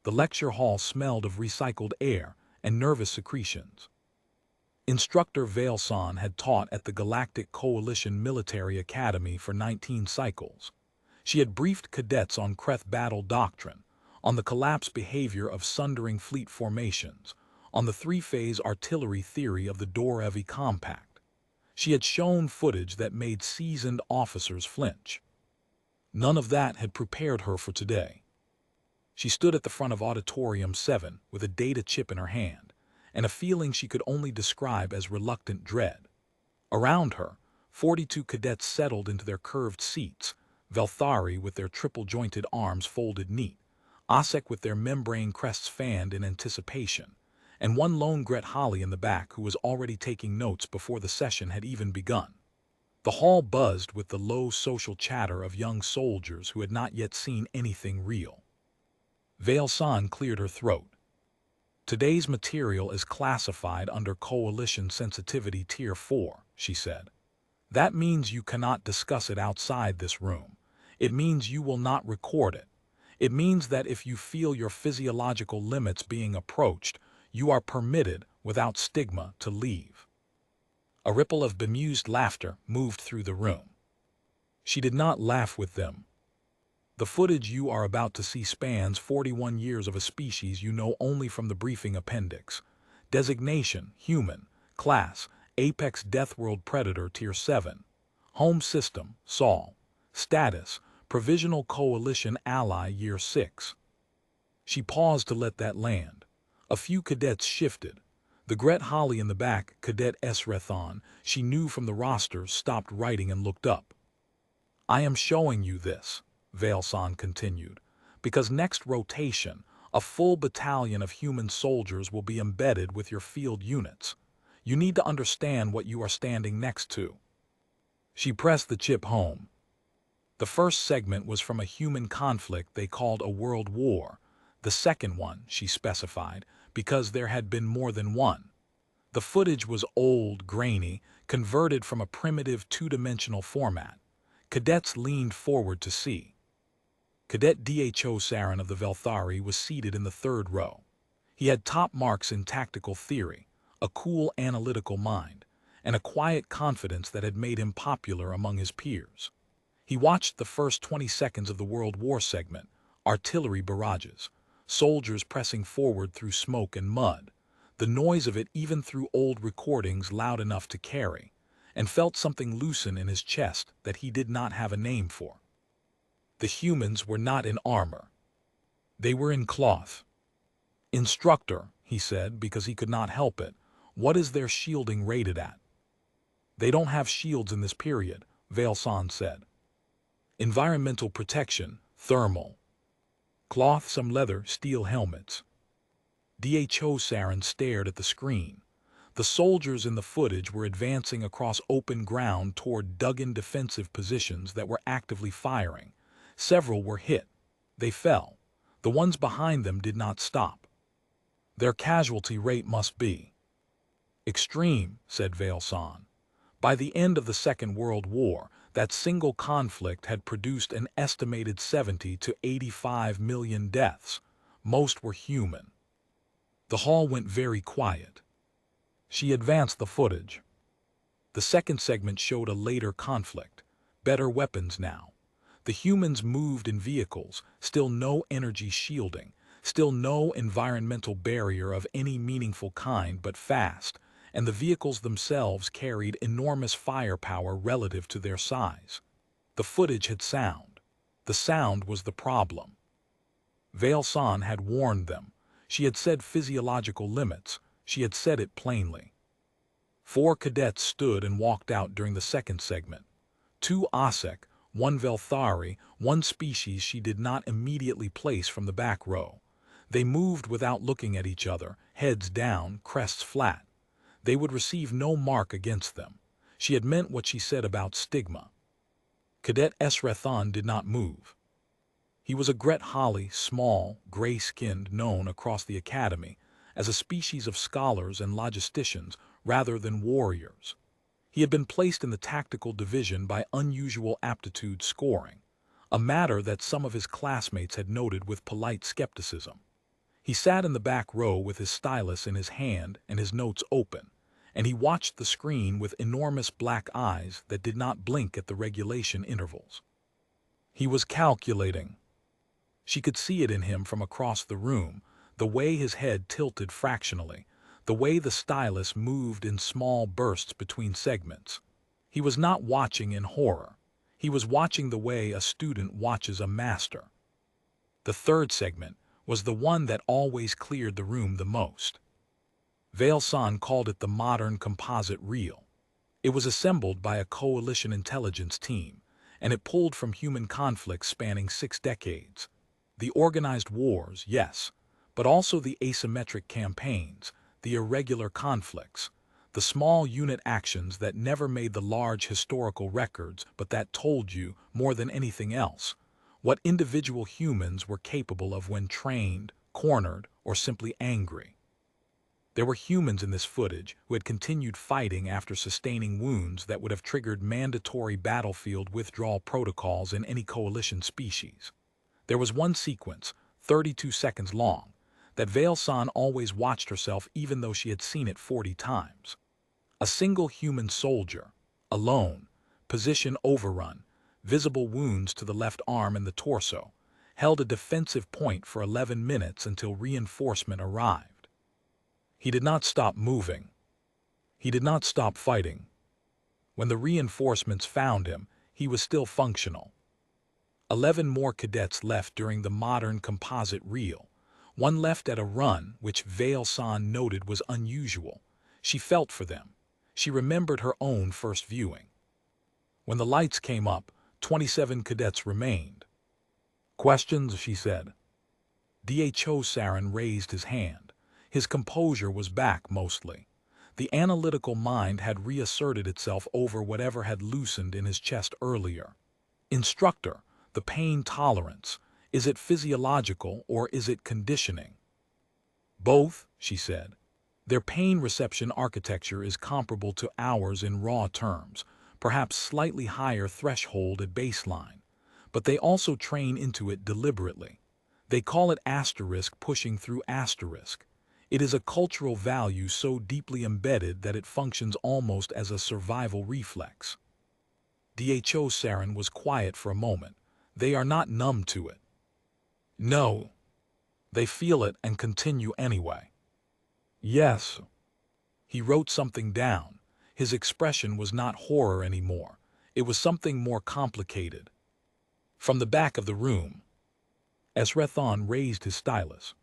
The lecture hall smelled of recycled air and nervous secretions. Instructor Vailson had taught at the Galactic Coalition Military Academy for 19 cycles. She had briefed cadets on Kreth battle doctrine, on the collapse behavior of sundering fleet formations, on the three-phase artillery theory of the Dor-Evy compact. She had shown footage that made seasoned officers flinch. None of that had prepared her for today. She stood at the front of Auditorium 7 with a data chip in her hand, and a feeling she could only describe as reluctant dread. Around her, 42 cadets settled into their curved seats, Velthari with their triple-jointed arms folded neat, Osek with their membrane crests fanned in anticipation, and one lone Gret Holly in the back who was already taking notes before the session had even begun. The hall buzzed with the low social chatter of young soldiers who had not yet seen anything real. Vailson cleared her throat. Today's material is classified under Coalition Sensitivity Tier 4, she said. That means you cannot discuss it outside this room. It means you will not record it. It means that if you feel your physiological limits being approached, you are permitted, without stigma, to leave. A ripple of bemused laughter moved through the room. She did not laugh with them. The footage you are about to see spans 41 years of a species you know only from the briefing appendix. Designation, human. Class, Apex Deathworld Predator Tier 7. Home system, Sol. Status, Provisional Coalition Ally Year 6. She paused to let that land. A few cadets shifted. The Gret Holly in the back, Cadet Esrethon, she knew from the roster, stopped writing and looked up. I am showing you this, Vailson continued, because next rotation, a full battalion of human soldiers will be embedded with your field units. You need to understand what you are standing next to. She pressed the chip home. The first segment was from a human conflict they called a world war. The second one, she specified, because there had been more than one. The footage was old, grainy, converted from a primitive two-dimensional format. Cadets leaned forward to see. Cadet Dho Sarin of the Velthari was seated in the third row. He had top marks in tactical theory, a cool analytical mind, and a quiet confidence that had made him popular among his peers. He watched the first 20 seconds of the World War segment, artillery barrages, soldiers pressing forward through smoke and mud, the noise of it even through old recordings loud enough to carry, and felt something loosen in his chest that he did not have a name for. The humans were not in armor. They were in cloth. Instructor, he said, because he could not help it, what is their shielding rated at? They don't have shields in this period, Vailson said. Environmental protection, thermal. Cloth, some leather, steel helmets. Dho Sarin stared at the screen. The soldiers in the footage were advancing across open ground toward dug-in defensive positions that were actively firing. Several were hit. They fell. The ones behind them did not stop. Their casualty rate must be extreme, said Vailson. By the end of the Second World War, that single conflict had produced an estimated 70 to 85 million deaths. Most were human. The hall went very quiet. She advanced the footage. The second segment showed a later conflict. Better weapons now. The humans moved in vehicles, still no energy shielding, still no environmental barrier of any meaningful kind but fast, and the vehicles themselves carried enormous firepower relative to their size. The footage had sound. The sound was the problem. Vailson had warned them. She had said physiological limits. She had said it plainly. 4 cadets stood and walked out during the second segment. 2 Osek, 1 Velthari, 1 species she did not immediately place from the back row. They moved without looking at each other, heads down, crests flat. They would receive no mark against them. She had meant what she said about stigma. Cadet Esrethon did not move. He was a Gret Holly, small, gray-skinned, known across the academy as a species of scholars and logisticians rather than warriors. He had been placed in the tactical division by unusual aptitude scoring, a matter that some of his classmates had noted with polite skepticism. He sat in the back row with his stylus in his hand and his notes open, and he watched the screen with enormous black eyes that did not blink at the regulation intervals. He was calculating. She could see it in him from across the room, the way his head tilted fractionally, the way the stylus moved in small bursts between segments. He was not watching in horror. He was watching the way a student watches a master. The third segment was the one that always cleared the room the most. Veil-san called it the modern composite reel. It was assembled by a coalition intelligence team, and it pulled from human conflicts spanning 6 decades. The organized wars, yes, but also the asymmetric campaigns, the irregular conflicts, the small unit actions that never made the large historical records but that told you, more than anything else, what individual humans were capable of when trained, cornered, or simply angry. There were humans in this footage who had continued fighting after sustaining wounds that would have triggered mandatory battlefield withdrawal protocols in any coalition species. There was one sequence, 32 seconds long, that Veil-san always watched herself even though she had seen it 40 times. A single human soldier, alone, position overrun, visible wounds to the left arm and the torso, held a defensive point for 11 minutes until reinforcement arrived. He did not stop moving. He did not stop fighting. When the reinforcements found him, he was still functional. 11 more cadets left during the modern composite reel. One left at a run, which Veil-san noted was unusual. She felt for them. She remembered her own first viewing. When the lights came up, 27 cadets remained. "Questions?" she said. Dho Sarin raised his hand. His composure was back mostly. The analytical mind had reasserted itself over whatever had loosened in his chest earlier. "Instructor, the pain tolerance, is it physiological or is it conditioning?" "Both," she said. "Their pain reception architecture is comparable to ours in raw terms, perhaps slightly higher threshold at baseline, but they also train into it deliberately. They call it asterisk pushing through asterisk. It is a cultural value so deeply embedded that it functions almost as a survival reflex." Dho Sarin was quiet for a moment. "They are not numb to it." "No. They feel it and continue anyway." "Yes." He wrote something down. His expression was not horror anymore. It was something more complicated. From the back of the room, Esrethan raised his stylus.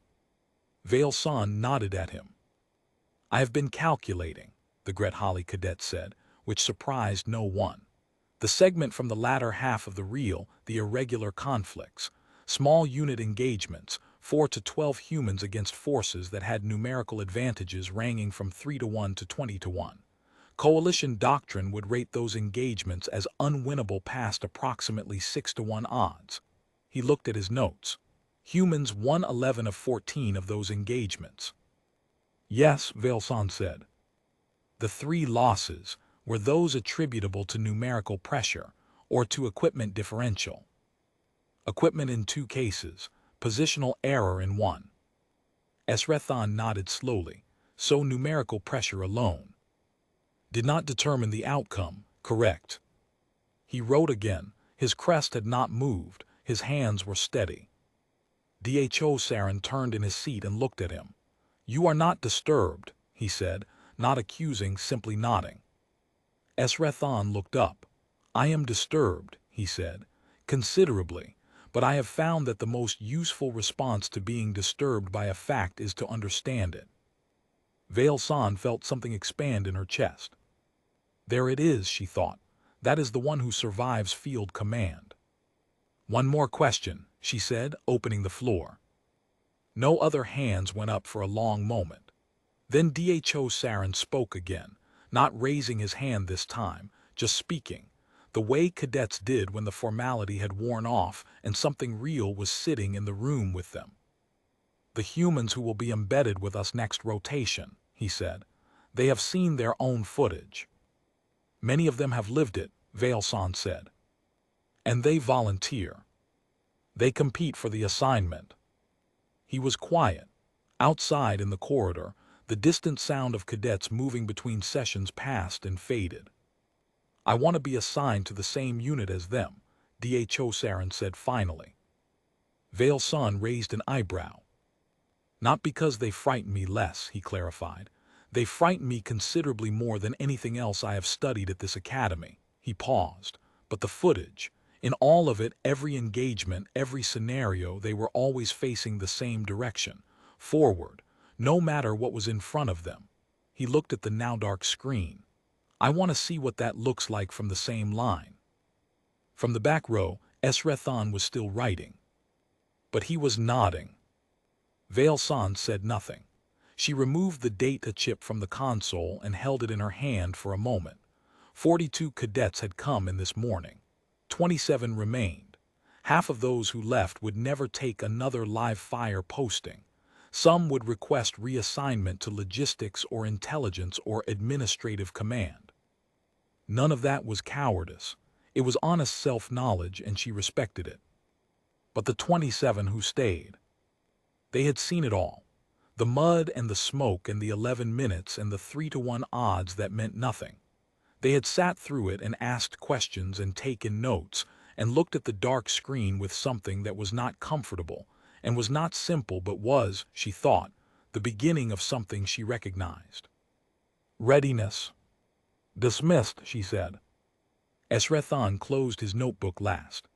Veil-san nodded at him. "I have been calculating," the Gret-Holly cadet said, which surprised no one. The segment from the latter half of the reel, the irregular conflicts, small unit engagements, 4 to 12 humans against forces that had numerical advantages ranging from 3-1 to 20-1. Coalition doctrine would rate those engagements as unwinnable past approximately 6-1 odds. He looked at his notes. Humans won 11 of 14 of those engagements. "Yes," Veil-san said. "The 3 losses were those attributable to numerical pressure or to equipment differential. Equipment in 2 cases, positional error in 1. Esrethan nodded slowly. "So numerical pressure alone did not determine the outcome, correct?" He wrote again. His crest had not moved. His hands were steady. Dho Sarin turned in his seat and looked at him. "You are not disturbed," he said, not accusing, simply nodding. Esrethan looked up. "I am disturbed," he said, "considerably, but I have found that the most useful response to being disturbed by a fact is to understand it." Veil-san felt something expand in her chest. There it is, she thought. That is the one who survives field command. "One more question," she said, opening the floor. No other hands went up for a long moment. Then Dho Sarin spoke again, not raising his hand this time, just speaking, the way cadets did when the formality had worn off and something real was sitting in the room with them. "The humans who will be embedded with us next rotation," he said. "They have seen their own footage. Many of them have lived it," Veil-san said. "And they volunteer. They compete for the assignment." He was quiet. Outside in the corridor, the distant sound of cadets moving between sessions passed and faded. "I want to be assigned to the same unit as them," Dho Sarin said finally. Vale San raised an eyebrow. "Not because they frighten me less," he clarified. "They frighten me considerably more than anything else I have studied at this academy." He paused. But the footage, in all of it, every engagement, every scenario, they were always facing the same direction, forward, no matter what was in front of them. He looked at the now dark screen. "I want to see what that looks like from the same line." From the back row, Esrethan was still writing. But he was nodding. Vale San said nothing. She removed the data chip from the console and held it in her hand for a moment. 42 cadets had come in this morning. 27 remained. Half of those who left would never take another live fire posting. Some would request reassignment to logistics or intelligence or administrative command. None of that was cowardice. It was honest self-knowledge, and she respected it. But the 27 who stayed, they had seen it all. The mud and the smoke and the 11 minutes and the 3-to-1 odds that meant nothing. They had sat through it and asked questions and taken notes and looked at the dark screen with something that was not comfortable and was not simple but was, she thought, the beginning of something she recognized. "Readiness." "Dismissed," she said. Esrethan closed his notebook last.